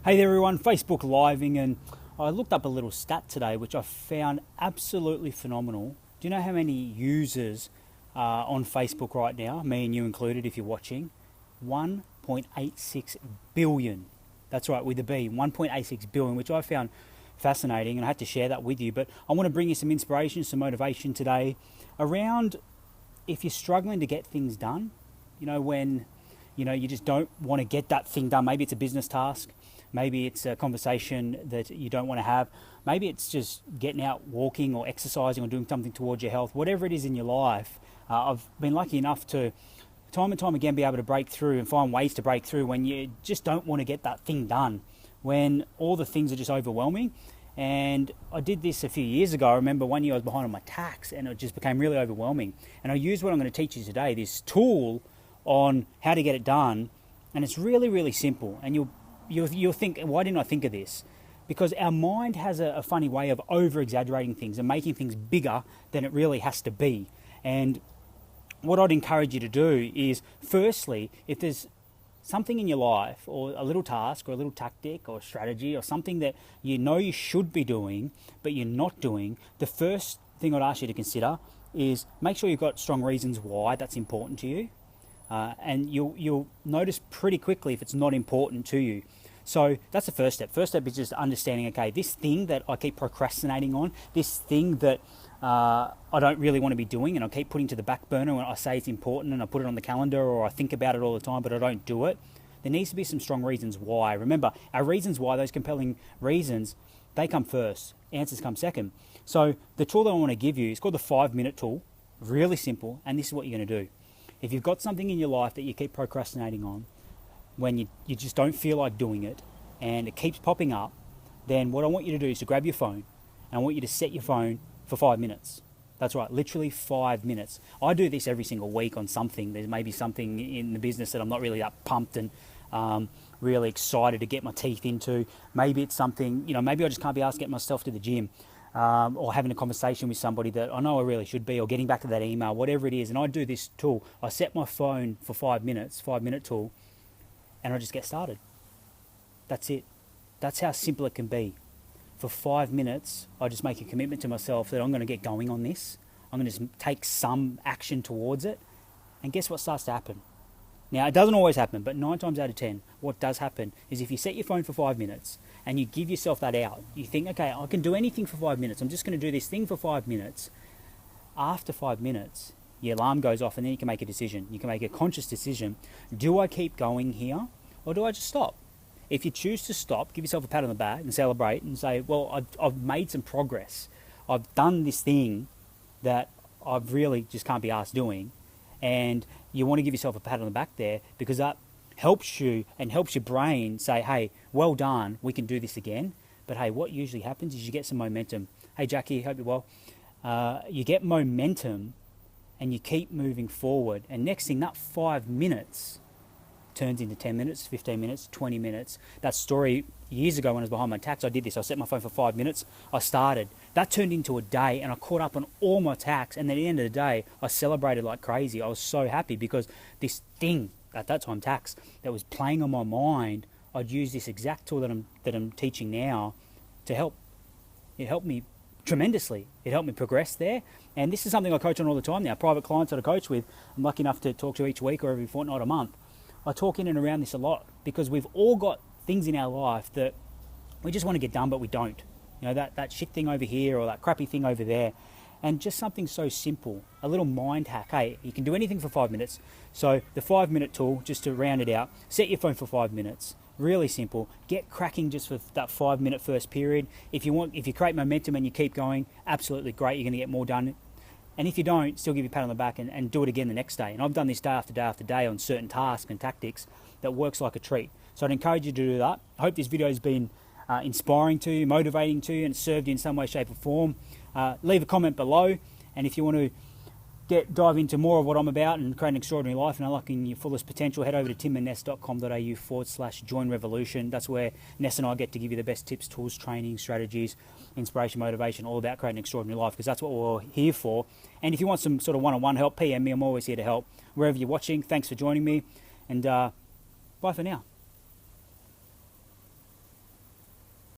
Hey there everyone, Facebook Living, and I looked up a little stat today which I found absolutely phenomenal. Do you know how many users on Facebook right now, me and you included if you're watching? 1.86 billion. That's right, with a B, 1.86 billion, which I found fascinating, and I had to share that with you. But I want to bring you some inspiration, some motivation today around if you're struggling to get things done, when you just don't want to get that thing done. Maybe it's a business task. Maybe it's a conversation that you don't want to have. Maybe it's just getting out, walking or exercising or doing something towards your health. Whatever it is in your life, I've been lucky enough to time and time again be able to break through and find ways to break through when you just don't want to get that thing done, when all the things are just overwhelming. And I did this a few years ago. I remember one year I was behind on my tax and it just became really overwhelming. And I used what I'm going to teach you today, this tool on how to get it done. And it's really, really simple. And you'll think, why didn't I think of this? Because our mind has a funny way of over-exaggerating things and making things bigger than it really has to be. And what I'd encourage you to do is, firstly, if there's something in your life or a little task or a little tactic or strategy or something that you know you should be doing but you're not doing, the first thing I'd ask you to consider is make sure you've got strong reasons why that's important to you. And you'll notice pretty quickly if it's not important to you. So that's the first step. First step is just understanding, okay, this thing that I keep procrastinating on, this thing that I don't really want to be doing and I keep putting to the back burner when I say it's important and I put it on the calendar or I think about it all the time but I don't do it. There needs to be some strong reasons why. Remember, our reasons why, those compelling reasons, they come first. Answers come second. So the tool that I want to give you is called the 5-minute tool. Really simple, and this is what you're going to do. If you've got something in your life that you keep procrastinating on, when you just don't feel like doing it and it keeps popping up, then what I want you to do is to grab your phone and I want you to set your phone for 5 minutes. That's right, literally 5 minutes. I do this every single week on something. There's maybe something in the business that I'm not really that pumped and really excited to get my teeth into. Maybe it's something, maybe I just can't be asked to get myself to the gym. Or having a conversation with somebody that I know I really should be, or getting back to that email, whatever it is. And I do this tool. I set my phone for 5 minutes, 5-minute tool, and I just get started. That's it. That's how simple it can be. For 5 minutes, I just make a commitment to myself that I'm going to get going on this. I'm going to just take some action towards it. And guess what starts to happen? Now, it doesn't always happen, but 9 times out of 10, what does happen is if you set your phone for 5 minutes and you give yourself that out, you think, okay, I can do anything for 5 minutes. I'm just going to do this thing for 5 minutes. After 5 minutes, your alarm goes off and then you can make a decision. You can make a conscious decision. Do I keep going here or do I just stop? If you choose to stop, give yourself a pat on the back and celebrate and say, well, I've made some progress. I've done this thing that I really just can't be asked doing. And you want to give yourself a pat on the back there because that helps you and helps your brain say, hey, well done, we can do this again. But hey, what usually happens is you get some momentum. Hey, Jackie, hope you're well. You get momentum and you keep moving forward. And next thing, that 5 minutes turns into 10 minutes, 15 minutes, 20 minutes. That story years ago when I was behind my tax, I did this. I set my phone for 5 minutes. I started. That turned into a day and I caught up on all my tax. And at the end of the day, I celebrated like crazy. I was so happy because this thing, at that time tax, that was playing on my mind, I'd use this exact tool that I'm teaching now to help. It helped me tremendously. It helped me progress there. And this is something I coach on all the time now. Private clients that I coach with, I'm lucky enough to talk to each week or every fortnight or month. I talk in and around this a lot because we've all got things in our life that we just want to get done, but we don't. That shit thing over here or that crappy thing over there. And just something so simple, a little mind hack. Hey, you can do anything for 5 minutes. So the 5-minute tool, just to round it out, set your phone for 5 minutes. Really simple. Get cracking just for that 5-minute first period. If you create momentum and you keep going, absolutely great. You're going to get more done. And if you don't, still give you a pat on the back and do it again the next day. And I've done this day after day after day on certain tasks and tactics that works like a treat. So I'd encourage you to do that. I hope this video has been inspiring to you, motivating to you, and served you in some way, shape or form. Leave a comment below. And if you want to dive into more of what I'm about and create an extraordinary life and unlocking your fullest potential, head over to timandness.com.au/join revolution. That's where Ness and I get to give you the best tips, tools, training, strategies, inspiration, motivation, all about creating an extraordinary life, because that's what we're here for. And if you want some sort of one-on-one help, PM me. I'm always here to help. Wherever you're watching, thanks for joining me. And bye for now.